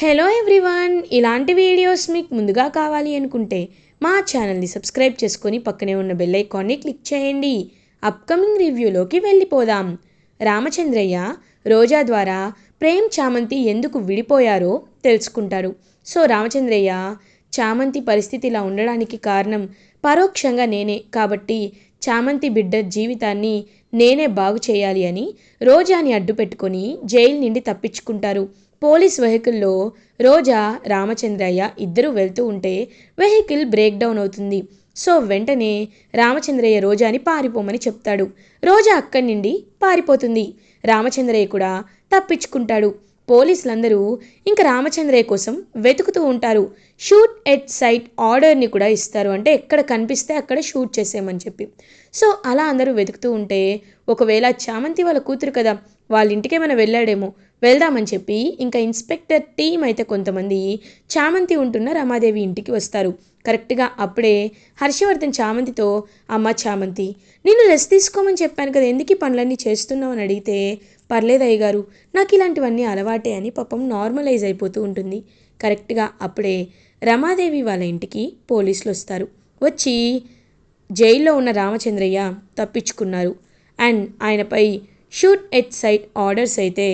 Hello everyone, ఇలాంటి videos మీకు ముందుగా కావాలి అనుకుంటే మా ఛానల్ని సబ్స్క్రైబ్ చేసుకొని పక్కనే ఉన్న బెల్ ఐకాన్ని క్లిక్ చేయండి. అప్కమింగ్ రివ్యూలోకి వెళ్ళిపోదాం. రామచంద్రయ్య రోజా ద్వారా ప్రేమ్ చామంతి ఎందుకు విడిపోయారో తెలుసుకుంటారు. సో రామచంద్రయ్య చామంతి పరిస్థితి ఇలా ఉండడానికి కారణం పరోక్షంగా నేనే, కాబట్టి చామంతి బిడ్డ జీవితాన్ని నేనే బాగు చేయాలి అని రోజాని అడ్డు పెట్టుకొని జైలు నుండి తప్పించుకుంటారు. పోలీస్ వెహికల్లో రోజా రామచంద్రయ్య ఇద్దరు వెళ్తూ ఉంటే వెహికల్ బ్రేక్ డౌన్ అవుతుంది. సో వెంటనే రామచంద్రయ్య రోజాని పారిపోమని చెప్తాడు. రోజా అక్కడి నుండి పారిపోతుంది. రామచంద్రయ్య కూడా తప్పించుకుంటాడు. పోలీసులందరూ ఇంకా రామచంద్రయ్య కోసం వెతుకుతూ ఉంటారు. షూట్ ఎట్ సైట్ ఆర్డర్ని కూడా ఇస్తారు, అంటే ఎక్కడ కనిపిస్తే అక్కడ షూట్ చేసేయమని చెప్పి. సో అలా అందరూ వెతుకుతూ ఉంటే ఒకవేళ చామంతి వాళ్ళ కూతురు కదా, వాళ్ళ ఇంటికేమైనా వెళ్ళాడేమో, వెళ్దామని చెప్పి ఇంకా ఇన్స్పెక్టర్ టీం అయితే కొంతమంది చామంతి ఉంటున్న రమాదేవి ఇంటికి వస్తారు. కరెక్ట్గా అప్పుడే హర్షవర్ధన్ చామంతితో, అమ్మ చామంతి, నేను రెస్ట్ తీసుకోమని చెప్పాను కదా, ఎందుకు ఈ పనులన్నీ చేస్తున్నావు అని అడిగితే, పర్లేదు అయ్యగారు, నాకు ఇలాంటివన్నీ అలవాటే అని పాపం నార్మలైజ్ అయిపోతూ ఉంటుంది. కరెక్ట్గా అప్పుడే రమాదేవి వాళ్ళ ఇంటికి పోలీసులు వస్తారు. వచ్చి జైల్లో ఉన్న రామచంద్రయ్య తప్పించుకున్నారు అండ్ ఆయనపై షూట్ ఎట్ సైట్ ఆర్డర్స్ అయితే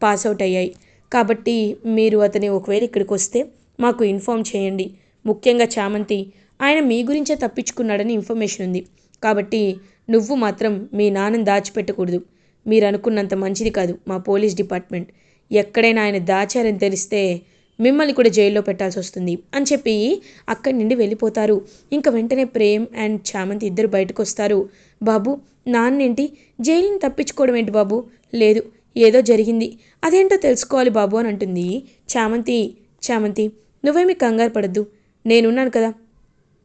పాస్అవుట్ అయ్యాయి. కాబట్టి మీరు అతని ఒకవేళ ఇక్కడికి వస్తే మాకు ఇన్ఫామ్ చేయండి. ముఖ్యంగా చామంతి, ఆయన మీ గురించే తప్పించుకున్నాడని ఇన్ఫర్మేషన్ ఉంది. కాబట్టి నువ్వు మాత్రం మీ నాన్నని దాచిపెట్టకూడదు. మీరు అనుకున్నంత మంచిది కాదు మా పోలీస్ డిపార్ట్మెంట్. ఎక్కడైనా ఆయన దాచారని తెలిస్తే మిమ్మల్ని కూడా జైల్లో పెట్టాల్సి వస్తుంది అని చెప్పి అక్కడి నుండి వెళ్ళిపోతారు. ఇంకా వెంటనే ప్రేమ్ అండ్ చామంతి ఇద్దరు బయటకు వస్తారు. బాబు, నాన్నేంటి జైలుని తప్పించుకోవడం ఏంటి బాబు? లేదు, ఏదో జరిగింది, అదేంటో తెలుసుకోవాలి బాబు అని అంటుంది చామంతి. చామంతి, నువ్వేమీ కంగారు పడద్దు, నేనున్నాను కదా,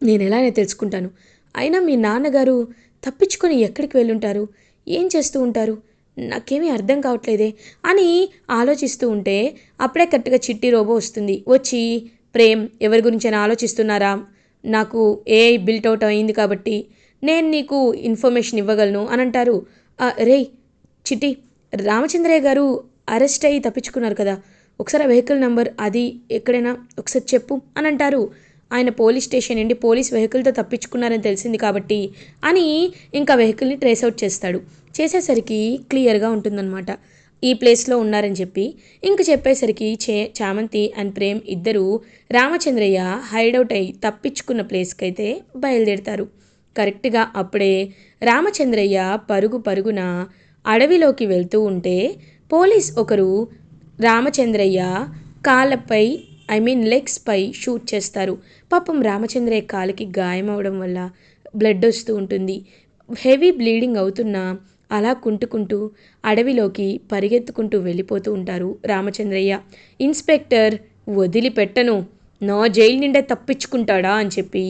నేను ఎలానే తెలుసుకుంటాను. అయినా మీ నాన్నగారు తప్పించుకొని ఎక్కడికి వెళ్ళుంటారు, ఏం చేస్తూ ఉంటారు, నాకేమీ అర్థం కావట్లేదే అని ఆలోచిస్తూ ఉంటే అప్పుడే కరెక్ట్గా చిట్టి రోబో వస్తుంది. వచ్చి, ప్రేమ్, ఎవరి గురించైనా ఆలోచిస్తున్నారా? నాకు ఏఐ బిల్ట్ అవుట్ అయింది కాబట్టి నేను నీకు ఇన్ఫర్మేషన్ ఇవ్వగలను అని అంటారు. రేయ్ చిట్టి, రామచంద్రయ్య గారు అరెస్ట్ అయ్యి తప్పించుకున్నారు కదా, ఒకసారి ఆ వెహికల్ నెంబర్ అది ఎక్కడైనా ఒకసారి చెప్పు అని అంటారు. ఆయన పోలీస్ స్టేషన్ నుండి పోలీస్ వెహికల్తో తప్పించుకున్నారని తెలిసింది కాబట్టి అని ఇంకా వెహికల్ని ట్రేస్ అవుట్ చేస్తాడు. చేసేసరికి క్లియర్గా ఉంటుందన్నమాట ఈ ప్లేస్లో ఉన్నారని చెప్పి. ఇంక చెప్పేసరికి చామంతి అండ్ ప్రేమ్ ఇద్దరు రామచంద్రయ్య హైడౌట్ అయ్యి తప్పించుకున్న ప్లేస్కి అయితే బయలుదేరుతారు. కరెక్ట్గా అప్పుడే రామచంద్రయ్య పరుగు పరుగున అడవిలోకి వెళ్తూ ఉంటే పోలీస్ ఒకరు రామచంద్రయ్య కాళ్ళపై లెగ్స్ పై షూట్ చేస్తారు. పాపం రామచంద్రయ్య కాలికి గాయం అవడం వల్ల బ్లడ్ వస్తూ ఉంటుంది. హెవీ బ్లీడింగ్ అవుతున్నా అలా కుంటుకుంటూ అడవిలోకి పరిగెత్తుకుంటూ వెళ్ళిపోతూ ఉంటారు రామచంద్రయ్య. ఇన్స్పెక్టర్, వదిలిపెట్టను, నా జైలు నిండే తప్పించుకుంటాడా అని చెప్పి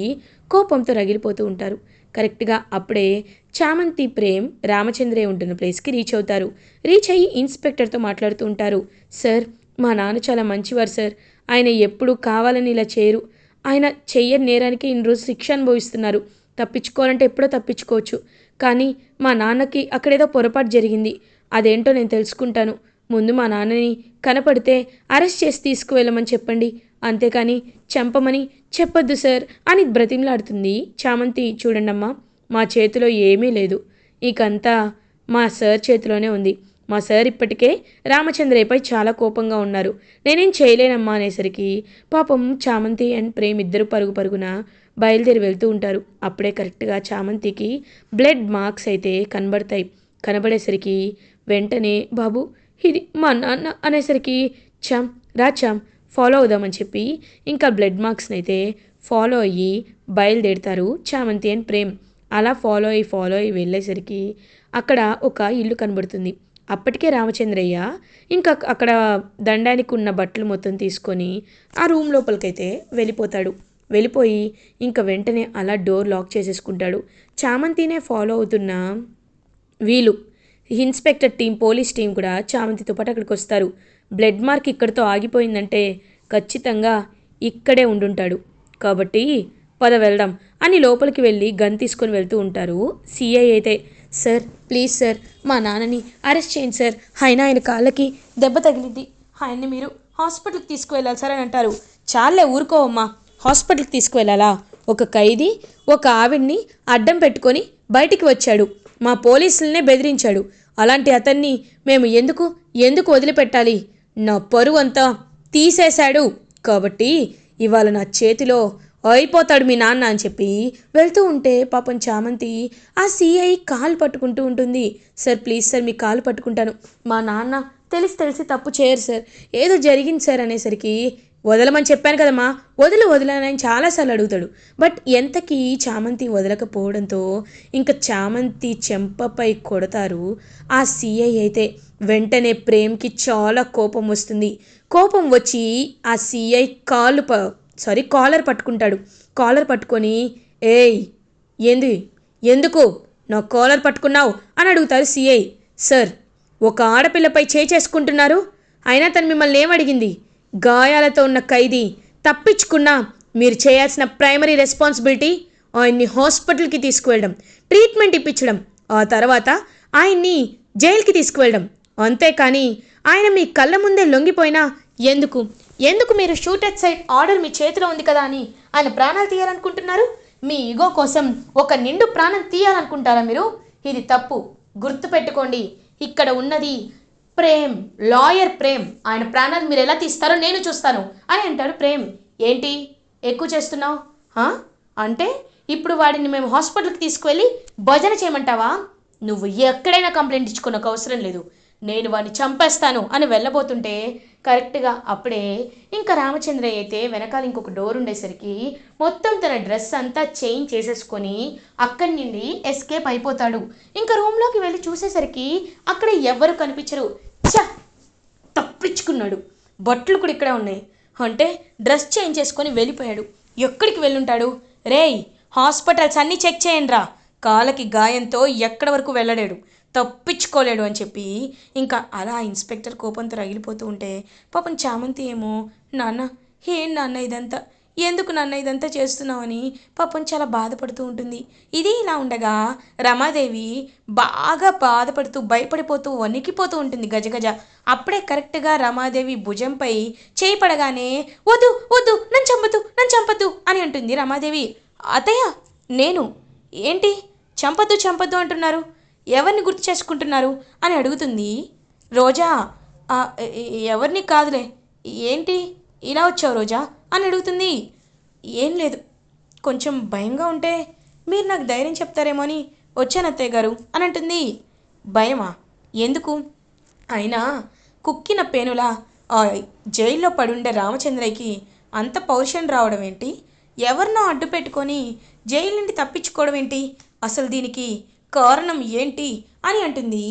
కోపంతో రగిలిపోతూ ఉంటారు. కరెక్ట్గా అప్పుడే చామంతి, ప్రేమ్ రామచంద్రయ్య ఉంటున్న ప్లేస్కి రీచ్ అవుతారు. రీచ్ అయ్యి ఇన్స్పెక్టర్తో మాట్లాడుతూ ఉంటారు. సార్, మా నాన్న చాలా మంచివారు సార్, ఆయన ఎప్పుడూ కావాలని ఇలా చేయరు, ఆయన చెయ్యని నేరానికి ఇన్ని రోజు శిక్ష అనుభవిస్తున్నారు. తప్పించుకోవాలంటే ఎప్పుడో తప్పించుకోవచ్చు, కానీ మా నాన్నకి అక్కడేదో పొరపాటు జరిగింది, అదేంటో నేను తెలుసుకుంటాను. ముందు మా నాన్నని కనపడితే అరెస్ట్ చేసి తీసుకువెళ్ళమని చెప్పండి, అంతేకాని చంపమని చెప్పొద్దు సార్ అని బ్రతిమలాడుతుంది చామంతి. చూడండమ్మా, మా చేతిలో ఏమీ లేదు, ఇకంతా మా సార్ చేతిలోనే ఉంది. మా సార్ ఇప్పటికే రామచంద్రయ్యపై చాలా కోపంగా ఉన్నారు, నేనేం చేయలేనమ్మా అనేసరికి పాపం చామంతి అండ్ ప్రేమ్ ఇద్దరు పరుగు పరుగున బయలుదేరి వెళ్తూ ఉంటారు. అప్పుడే కరెక్ట్గా చామంతికి బ్లడ్ మార్క్స్ అయితే కనబడతాయి. కనబడేసరికి వెంటనే, బాబు, ఇది మా నాన్న అనేసరికి, చామ్ రా చామ్, ఫాలో అవుదామని చెప్పి ఇంకా బ్లడ్ మార్క్స్ని అయితే ఫాలో అయ్యి బయలుదేరుతారు చామంతి అండ్ ప్రేమ్. అలా ఫాలో అయ్యి వెళ్ళేసరికి అక్కడ ఒక ఇల్లు కనబడుతుంది. అప్పటికే రామచంద్రయ్య ఇంకా అక్కడ దండానికి ఉన్న బట్టలు మొత్తం తీసుకొని ఆ రూమ్ లోపలికైతే వెళ్ళిపోతాడు. వెళ్ళిపోయి ఇంకా వెంటనే అలా డోర్ లాక్ చేసేసుకుంటాడు. చామంతినే ఫాలో అవుతున్న వీళ్ళు ఇన్స్పెక్టర్ టీం, పోలీస్ టీం కూడా చామంతితో పాటు అక్కడికి వస్తారు. బ్లడ్ మార్క్ ఇక్కడితో ఆగిపోయిందంటే ఖచ్చితంగా ఇక్కడే ఉండుంటాడు, కాబట్టి పద వెళ్దాం అని లోపలికి వెళ్ళి గన్ తీసుకొని వెళ్తూ ఉంటారు. సిఐ అయితే, సార్ ప్లీజ్ సార్, మా నాన్నని అరెస్ట్ చేయండి సార్, అయినా ఆయన కాళ్ళకి దెబ్బ తగిలింది, ఆయన్ని మీరు హాస్పిటల్కి తీసుకువెళ్ళాలి సార్ అని అంటారు. చాలే ఊరుకోవమ్మా, హాస్పిటల్కి తీసుకువెళ్ళాలా? ఒక ఖైదీ ఒక ఆవిడ్ని అడ్డం పెట్టుకొని బయటికి వచ్చాడు, మా పోలీసులనే బెదిరించాడు. అలాంటి అతన్ని మేము ఎందుకు ఎందుకు వదిలిపెట్టాలి? నా పరువు అంతా తీసేశాడు. కాబట్టి ఇవాళ నా చేతిలో అయిపోతాడు మీ నాన్న అని చెప్పి వెళ్తూ ఉంటే పాపం చామంతి ఆ సిఐ కాలు పట్టుకుంటూ ఉంటుంది. సార్ ప్లీజ్ సార్ మీ కాలు పట్టుకుంటాను, మా నాన్న తెలిసి తప్పు చేయరు సార్, ఏదో జరిగింది సార్ అనేసరికి వదలమని చెప్పాను కదమ్మా, వదలని చాలాసార్లు అడుగుతాడు. బట్ ఎంతకీ చామంతి వదలకపోవడంతో ఇంకా చామంతి చెంపపై కొడతారు ఆ సిఐ. అయితే వెంటనే ప్రేమ్కి చాలా కోపం వస్తుంది. కోపం వచ్చి ఆ సిఐ కాలర్ పట్టుకుంటాడు. కాలర్ పట్టుకొని ఏయ్ ఎందుకు నా కాలర్ పట్టుకున్నావు అని అడుగుతారు సిఐ. సార్, ఒక ఆడపిల్లపై చేసుకుంటున్నారు, అయినా తను మిమ్మల్ని ఏమడిగింది? గాయాలతో ఉన్న ఖైదీ తప్పించుకున్నా మీరు చేయాల్సిన ప్రైమరీ రెస్పాన్సిబిలిటీ ఆయన్ని హాస్పిటల్కి తీసుకువెళ్ళడం, ట్రీట్మెంట్ ఇప్పించడం, ఆ తర్వాత ఆయన్ని జైలుకి తీసుకువెళ్ళడం. అంతేకాని ఆయన మీ కళ్ళ ముందే లొంగిపోయినా ఎందుకు మీరు షూట్ ఎట్ సైడ్ ఆర్డర్ మీ చేతిలో ఉంది కదా అని ఆయన ప్రాణాలు తీయాలనుకుంటున్నారు? మీ ఈగో కోసం ఒక నిండు ప్రాణం తీయాలనుకుంటారా మీరు? ఇది తప్పు, గుర్తుపెట్టుకోండి. ఇక్కడ ఉన్నది ప్రేమ్, లాయర్ ప్రేమ్. ఆయన ప్రాణాలు మీరు ఎలా తీస్తారో నేను చూస్తాను అని అంటాడు ప్రేమ్. ఏంటి ఎక్కువ చేస్తున్నావు? అంటే ఇప్పుడు వాడిని మేము హాస్పిటల్కి తీసుకువెళ్ళి భజన చేయమంటావా? నువ్వు ఎక్కడైనా కంప్లైంట్ ఇచ్చుకోనకు అవసరం లేదు, నేను వాడిని చంపేస్తాను అని వెళ్ళబోతుంటే కరెక్ట్గా అప్పుడే ఇంకా రామచంద్రయ్య అయితే వెనకాల ఇంకొక డోర్ ఉండేసరికి మొత్తం తన డ్రెస్ అంతా చేంజ్ చేసేసుకొని అక్కడి నుండి ఎస్కేప్ అయిపోతాడు. ఇంకా రూమ్లోకి వెళ్ళి చూసేసరికి అక్కడ ఎవ్వరు కనిపించరు. తప్పించుకున్నాడు, బట్టలు కూడా ఇక్కడే ఉన్నాయి అంటే డ్రెస్ చేంజ్ చేసుకొని వెళ్ళిపోయాడు. ఎక్కడికి వెళ్ళుంటాడు? రేయ్, హాస్పిటల్స్ అన్నీ చెక్ చేయండి రా, కాళ్ళకి గాయంతో ఎక్కడి వరకు వెళ్ళలేడు, తప్పించుకోలేడు అని చెప్పి ఇంకా అలా ఇన్స్పెక్టర్ కోపంతో రగిలిపోతూ ఉంటే పాపం చామంతి ఏమో నాన్న ఇదంతా ఎందుకు ఇదంతా చేస్తున్నావని పాపం చాలా బాధపడుతూ ఉంటుంది. ఇది ఇలా ఉండగా రమాదేవి బాగా బాధపడుతూ భయపడిపోతూ వణికిపోతూ ఉంటుంది గజగజ. అప్పుడే కరెక్ట్గా రమాదేవి భుజంపై చేయి పడగానే వద్దు నన్ను చంపద్దు అని అంటుంది రమాదేవి. అత్తయ్య, నేను ఏంటి చంపద్దు అంటున్నారు, ఎవరిని గుర్తు చేసుకుంటున్నారు అని అడుగుతుంది. రోజా, ఎవరిని కాదులే, ఏంటి ఇలా వచ్చావు రోజా అని అడుగుతుంది. ఏం లేదు, కొంచెం భయంగా ఉంటే మీరు నాకు ధైర్యం చెప్తారేమో అని వచ్చాను అత్తయ్య గారు అని అంటుంది. భయమా? ఎందుకు? అయినా కుక్కిన పేనులా జైల్లో పడుండే రామచంద్రయ్యకి అంత పౌరుషం రావడం ఏంటి? ఎవరినో అడ్డు పెట్టుకొని జైలు నుండి తప్పించుకోవడం ఏంటి? అసలు దీనికి కారణం ఏంటి అని అంటుంది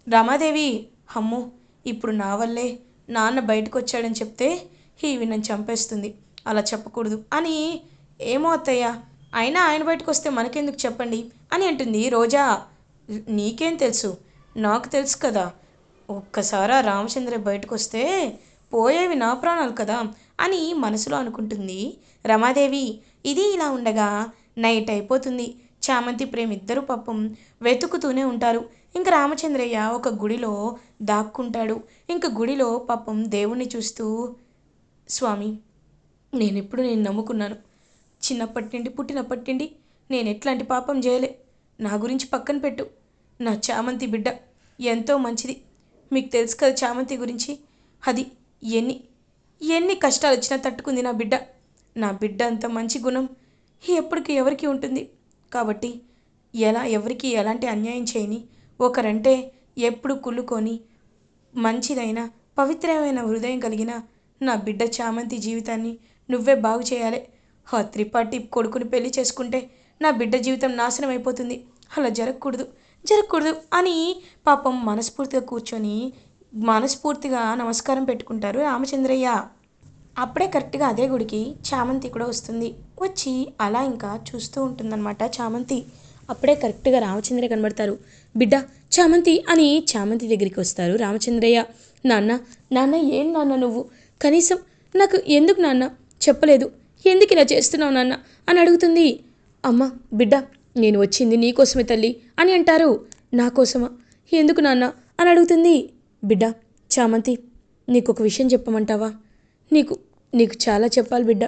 రమాదేవి. అమ్మో, ఇప్పుడు నా వల్లే నాన్న బయటకు వచ్చాడని చెప్తే ఇవి నన్ను చంపేస్తుంది, అలా చెప్పకూడదు అని. ఏమో అత్తయ్య, అయినా ఆయన బయటకు వస్తే మనకెందుకు చెప్పండి అని అంటుంది రోజా. నీకేం తెలుసు? నాకు తెలుసు కదా, ఒక్కసారి రామచంద్ర బయటకు వస్తే పోయేవి నా ప్రాణాలు కదా అని మనసులో అనుకుంటుంది రమాదేవి. ఇది ఇలా ఉండగా నైట్ అయిపోతుంది. చామంతి ప్రేమ్ ఇద్దరు పాపం వెతుకుతూనే ఉంటారు. ఇంక రామచంద్రయ్య ఒక గుడిలో దాక్కుంటాడు. ఇంక గుడిలో పాపం దేవుణ్ణి చూస్తూ, స్వామి, నేను నమ్ముకున్నాను, పుట్టినప్పటి నుండి నేను ఎట్లాంటి పాపం చేయలే, నా గురించి పక్కన పెట్టు, నా చామంతి బిడ్డ ఎంతో మంచిది, మీకు తెలుసు కదా చామంతి గురించి, అది ఎన్ని కష్టాలు వచ్చినా తట్టుకుంది నా బిడ్డ అంత మంచి గుణం ఎప్పటికీ ఎవరికి ఉంటుంది. కాబట్టి ఎవరికి ఎలాంటి అన్యాయం చేయని, ఒకరంటే ఎప్పుడు కుళ్ళుకొని మంచిదైన పవిత్రమైన హృదయం కలిగిన నా బిడ్డ చామంతి జీవితాన్ని నువ్వే బాగు చేయాలి. ఆ త్రిపాఠి కొడుకుని పెళ్లి చేసుకుంటే నా బిడ్డ జీవితం నాశనం అయిపోతుంది, అలా జరగకూడదు అని పాపం మనస్ఫూర్తిగా కూర్చొని మనస్ఫూర్తిగా నమస్కారం పెట్టుకుంటారు రామచంద్రయ్య. అప్పుడే కరెక్ట్గా అదే గుడికి చామంతి కూడా వస్తుంది. వచ్చి అలా ఇంకా చూస్తూ ఉంటుందన్నమాట చామంతి. అప్పుడే కరెక్ట్గా రామచంద్రయ్య కనబడతారు. బిడ్డ చామంతి అని చామంతి దగ్గరికి వస్తారు రామచంద్రయ్య. నాన్న ఏం నాన్న నువ్వు కనీసం నాకు ఎందుకు నాన్న చెప్పలేదు, ఎందుకు ఇలా చేస్తున్నావు నాన్న అని అడుగుతుంది. అమ్మ బిడ్డ, నేను వచ్చింది నీకోసమే తల్లి అని అంటారు. నా కోసమా? ఎందుకు నాన్న అని అడుగుతుంది. బిడ్డ చామంతి, నీకు ఒక విషయం చెప్పమంటావా? నీకు నీకు చాలా చెప్పాలి బిడ్డ.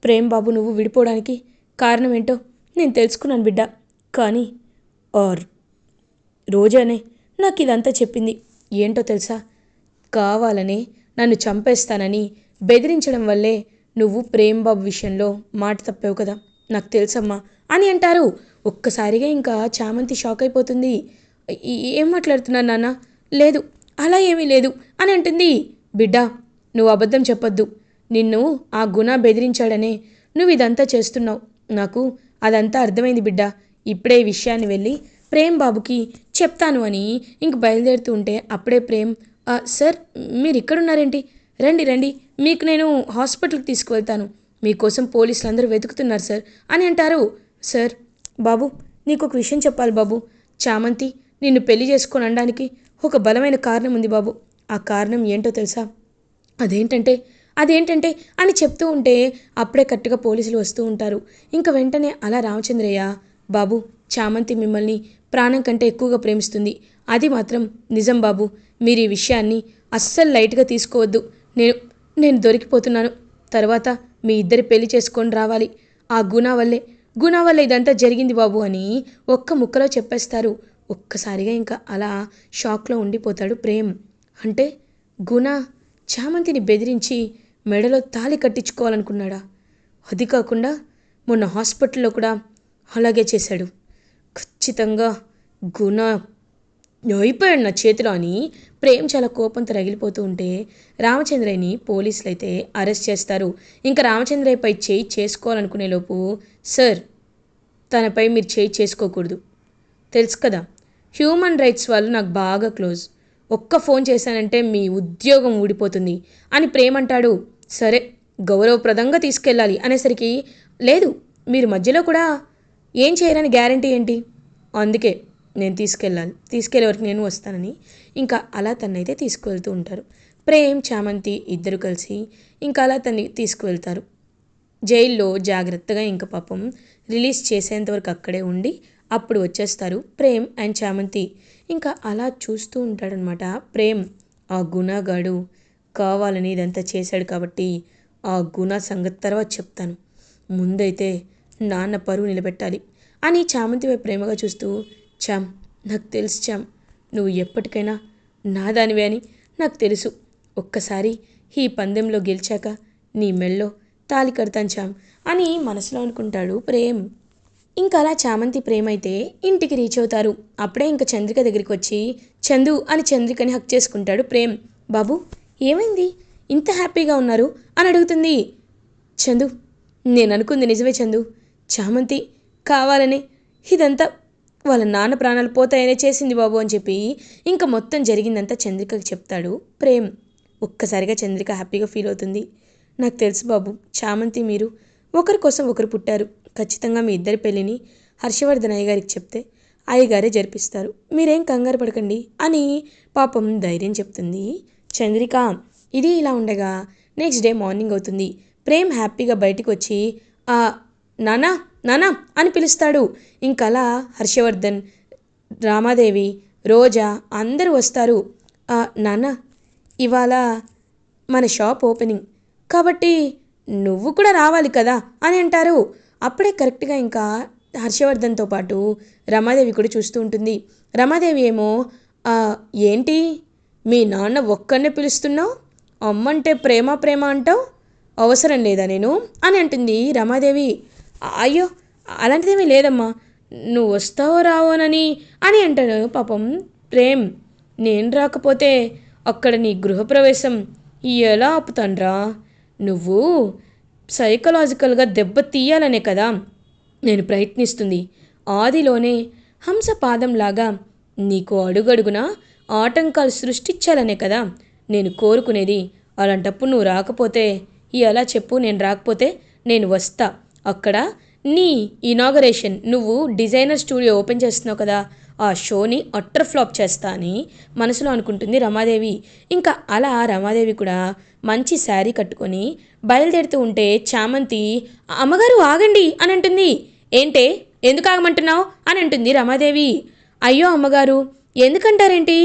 ప్రేమ్ బాబు నువ్వు విడిపోవడానికి కారణం ఏంటో నేను తెలుసుకున్నాను బిడ్డ. కానీ ఆర్ రోజానే నాకు ఇదంతా చెప్పింది. ఏంటో తెలుసా? కావాలనే నన్ను చంపేస్తానని బెదిరించడం వల్లే నువ్వు ప్రేమ్ బాబు విషయంలో మాట తప్పావు కదా, నాకు తెలుసమ్మా అని అంటారు. ఒక్కసారిగా ఇంకా చామంతి షాక్ అయిపోతుంది. ఏం మాట్లాడుతున్నాను నాన్న? లేదు, అలా ఏమీ లేదు అని అంటుంది. బిడ్డ, నువ్వు అబద్ధం చెప్పొద్దు. నిన్ను ఆ గుణ బెదిరించాడనే నువ్వు ఇదంతా చేస్తున్నావు. నాకు అదంతా అర్థమైంది బిడ్డ. ఇప్పుడే ఈ విషయాన్ని వెళ్ళి ప్రేమ్ బాబుకి చెప్తాను అని ఇంక బయలుదేరుతూ ఉంటే అప్పుడే ప్రేమ్, సార్ మీరు ఇక్కడున్నారేంటి? రండి రండి, మీకు నేను హాస్పిటల్కి తీసుకువెళ్తాను. మీకోసం పోలీసులు అందరూ వెతుకుతున్నారు సార్ అని అంటారు. సార్, బాబు నీకు ఒక విషయం చెప్పాలి బాబు. చామంతి నిన్ను పెళ్లి చేసుకొని అనడానికి ఒక బలమైన కారణం ఉంది బాబు. ఆ కారణం ఏంటో తెలుసా? అదేంటంటే అదేంటంటే అని చెప్తూ ఉంటే అప్పుడే కరెక్ట్గా పోలీసులు వస్తూ ఉంటారు. ఇంకా వెంటనే అలా రామచంద్రయ్య, బాబు చామంతి మిమ్మల్ని ప్రాణం కంటే ఎక్కువగా ప్రేమిస్తుంది. అది మాత్రం నిజం బాబు. మీరు ఈ విషయాన్ని అస్సలు లైట్గా తీసుకోవద్దు. నేను నేను దొరికిపోతున్నాను. తర్వాత మీ ఇద్దరి పెళ్లి చేసుకొని రావాలి. ఆ గుణ వల్లే ఇదంతా జరిగింది బాబు అని ఒక్క ముక్కలో చెప్పేస్తారు. ఒక్కసారిగా ఇంకా అలా షాక్లో ఉండిపోతాడు ప్రేమ్. అంటే గుణ చామంతిని బెదిరించి మెడలో తాళి కట్టించుకోవాలనుకున్నాడా? అది కాకుండా మొన్న హాస్పిటల్లో కూడా అలాగే చేశాడు. ఖచ్చితంగా గుణ అయిపోయాడు నా చేతిలో అని ప్రేమ్ చాలా కోపంతో రగిలిపోతూ ఉంటే రామచంద్రయ్యని పోలీసులు అయితే అరెస్ట్ చేస్తారు. ఇంకా రామచంద్రయ్యపై చేయి చేసుకోవాలనుకునే లోపు, సార్ తనపై మీరు చేయి చేసుకోకూడదు, తెలుసు కదా, హ్యూమన్ రైట్స్ వాళ్ళు నాకు బాగా క్లోజ్. ఒక్క ఫోన్ చేశానంటే మీ ఉద్యోగం ఊడిపోతుంది అని ప్రేమ్ అంటాడు. సరే, గౌరవప్రదంగా తీసుకెళ్ళాలి అనేసరికి, లేదు మీరు మధ్యలో కూడా ఏం చేయరని గ్యారంటీ ఏంటి? అందుకే నేను తీసుకెళ్ళే వరకు నేను వస్తానని ఇంకా అలా తన్నైతే తీసుకువెళ్తూ ఉంటారు. ప్రేమ్ చామంతి ఇద్దరు కలిసి ఇంకా అలా తన్ని తీసుకువెళ్తారు. జైల్లో జాగ్రత్తగా ఇంకా పాపం రిలీజ్ చేసేంతవరకు అక్కడే ఉండి అప్పుడు వచ్చేస్తారు ప్రేమ్ అండ్ చామంతి. ఇంకా అలా చూస్తూ ఉంటాడనమాట ప్రేమ్. ఆ గుణగాడు కావాలని ఇదంతా చేశాడు కాబట్టి ఆ గుణ సంగతి తర్వాత చెప్తాను. ముందైతే నాన్న పరువు నిలబెట్టాలి అని చామంతి వైపు ప్రేమగా చూస్తూ, చామ్ నాకు తెలుసు చామ్, నువ్వు ఎప్పటికైనా నాదానివే అని నాకు తెలుసు. ఒక్కసారి ఈ పందెంలో గెలిచాక నీ మెళ్ళో తాళి కడతాను చామ్ అని మనసులో అనుకుంటాడు ప్రేమ్. ఇంకా అలా చామంతి ప్రేమ అయితే ఇంటికి రీచ్ అవుతారు. అప్పుడే ఇంకా చంద్రిక దగ్గరికి వచ్చి చందు అని చంద్రికని హక్ చేసుకుంటాడు ప్రేమ్. బాబు ఏమైంది, ఇంత హ్యాపీగా ఉన్నారు అని అడుగుతుంది. చందు, నేను అనుకుంది నిజమే చందు. చామంతి కావాలని ఇదంతా వాళ్ళ నాన్న ప్రాణాలు పోతాయనే చేసింది బాబు అని చెప్పి ఇంకా మొత్తం జరిగిందంతా చంద్రికకి చెప్తాడు ప్రేమ్. ఒక్కసారిగా చంద్రిక హ్యాపీగా ఫీల్ అవుతుంది. నాకు తెలుసు బాబు, చామంతి మీరు ఒకరి కోసం ఒకరు పుట్టారు. ఖచ్చితంగా మీ ఇద్దరి పెళ్ళిని హర్షవర్ధన్ అయ్యగారికి చెప్తే అయ్యగారే జరిపిస్తారు. మీరేం కంగారు పడకండి అని పాపం ధైర్యం చెప్తుంది చంద్రిక. ఇది ఇలా ఉండగా నెక్స్ట్ డే మార్నింగ్ అవుతుంది. ప్రేమ్ హ్యాపీగా బయటికి వచ్చి నానా నానా అని పిలుస్తాడు. ఇంకలా హర్షవర్ధన్, రామాదేవి, రోజా అందరూ వస్తారు. నాన్న ఇవాళ మన షాప్ ఓపెనింగ్ కాబట్టి నువ్వు కూడా రావాలి కదా అని అంటారు. అప్పుడే కరెక్ట్గా ఇంకా హర్షవర్ధన్తో పాటు రమాదేవి కూడా చూస్తూ ఉంటుంది. రమాదేవి ఏమో, ఏంటి మీ నాన్న ఒక్కరినే పిలుస్తున్నావు, అమ్మంటే ప్రేమ ప్రేమ అంటావు, అవసరం లేదా నేను అని అంటుంది రమాదేవి. అయ్యో అలాంటిదేమీ లేదమ్మా, నువ్వు వస్తావో రావోనని అని అంటాడు పాపం ప్రేమ్. నేను రాకపోతే అక్కడ నీ గృహప్రవేశం ఎలా ఆపుతాన్రా? నువ్వు సైకలాజికల్గా దెబ్బ తీయాలనే కదా నేను ప్రయత్నిస్తుంది. ఆదిలోనే హంసపాదంలాగా నీకు అడుగడుగున ఆటంకాలు సృష్టించాలనే కదా నేను కోరుకునేది. అలాంటప్పుడు నువ్వు రాకపోతే ఎలా చెప్పు? నేను రాకపోతే నేను వస్తా. అక్కడ నీ ఇనాగరేషన్, నువ్వు డిజైనర్ స్టూడియో ఓపెన్ చేస్తున్నావు కదా, ఆ షోని అట్టర్ ఫ్లాప్ చేస్తా అని మనసులో అనుకుంటుంది రమాదేవి. ఇంకా అలా రమాదేవి కూడా మంచి శారీ కట్టుకొని బయలుదేరుతూ ఉంటే చామంతి, అమ్మగారు ఆగండి అని అంటుంది. ఏంటే, ఎందుకు ఆగమంటున్నావు అని అంటుంది రమాదేవి. అయ్యో అమ్మగారు, ఎందుకంటారేంటి,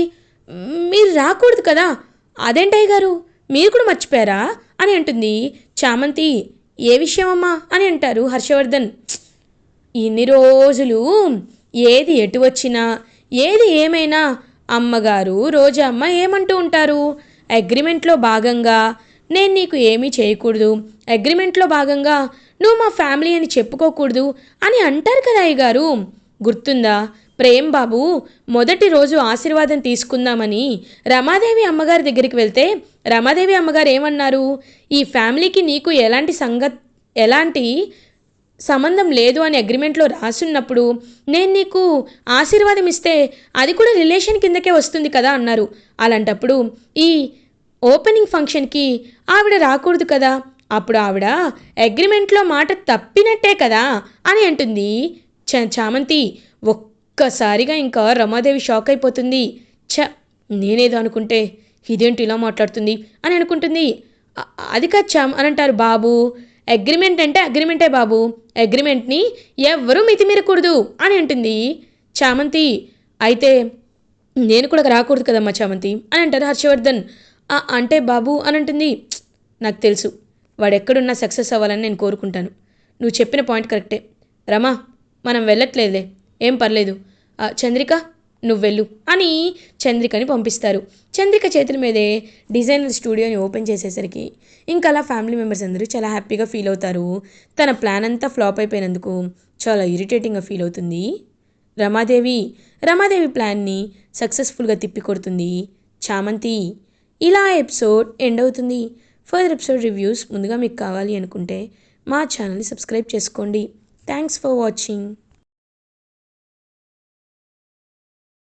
మీరు రాకూడదు కదా. అదేంటయ్య గారు, మీరు కూడా మర్చిపోయారా అని అంటుంది చామంతి. ఏ విషయం అమ్మా అని అంటారు హర్షవర్ధన్. ఇన్ని రోజులు ఏది ఎటు వచ్చినా ఏది ఏమైనా అమ్మగారు రోజమ్మ ఏమంటూ ఉంటారు, అగ్రిమెంట్లో భాగంగా నేను నీకు ఏమీ చేయకూడదు, అగ్రిమెంట్లో భాగంగా నువ్వు మా ఫ్యామిలీ అని చెప్పుకోకూడదు అని అంటారు కదా అయ్యగారు. గుర్తుందా? ప్రేమ్ బాబు మొదటి రోజు ఆశీర్వాదం తీసుకుందామని రమాదేవి అమ్మగారి దగ్గరికి వెళ్తే రమాదేవి అమ్మగారు ఏమన్నారు, ఈ ఫ్యామిలీకి నీకు ఎలాంటి సంబంధం లేదు అని అగ్రిమెంట్లో రాసున్నప్పుడు నేను నీకు ఆశీర్వాదం ఇస్తే అది కూడా రిలేషన్ కిందకే వస్తుంది కదా అన్నారు. అలాంటప్పుడు ఈ ఓపెనింగ్ ఫంక్షన్కి ఆవిడ రాకూడదు కదా, అప్పుడు ఆవిడ అగ్రిమెంట్లో మాట తప్పినట్టే కదా అని అంటుంది చామంతి. ఒక్కసారిగా ఇంకా రమాదేవి షాక్ అయిపోతుంది. నేనేదో అనుకుంటే ఇదేంటి ఇలా మాట్లాడుతుంది అని అనుకుంటుంది. అది కచ్చాం అని అంటారు. బాబు అగ్రిమెంట్ అంటే అగ్రిమెంటే బాబు, అగ్రిమెంట్ని ఎవ్వరూ మితిమీరకూడదు అని అంటుంది చామంతి. అయితే నేను కూడా రాకూడదు కదమ్మా చామంతి అని అంటారు హర్షవర్ధన్. అంటే బాబు అని అంటుంది. నాకు తెలుసు వాడు ఎక్కడున్నా సక్సెస్ అవ్వాలని నేను కోరుకుంటాను. నువ్వు చెప్పిన పాయింట్ కరెక్టే. రమా మనం వెళ్ళట్లేదులే, ఏం పర్లేదు, చంద్రిక నువ్వు వెళ్ళు అని చంద్రికని పంపిస్తారు. చంద్రిక చేతుల మీదే డిజైనర్ స్టూడియోని ఓపెన్ చేసేసరికి ఇంకా అలా ఫ్యామిలీ మెంబర్స్ అందరూ చాలా హ్యాపీగా ఫీల్ అవుతారు. తన ప్లాన్ అంతా ఫ్లాప్ అయిపోయినందుకు చాలా ఇరిటేటింగ్గా ఫీల్ అవుతుంది రమాదేవి ప్లాన్ని సక్సెస్ఫుల్గా తిప్పికొడుతుంది చామంతి. ఇలా ఎపిసోడ్ ఎండ్ అవుతుంది. ఫర్దర్ ఎపిసోడ్ రివ్యూస్ ముందుగా మీకు కావాలి అనుకుంటే మా ఛానల్ని సబ్స్క్రైబ్ చేసుకోండి. Thanks for watching.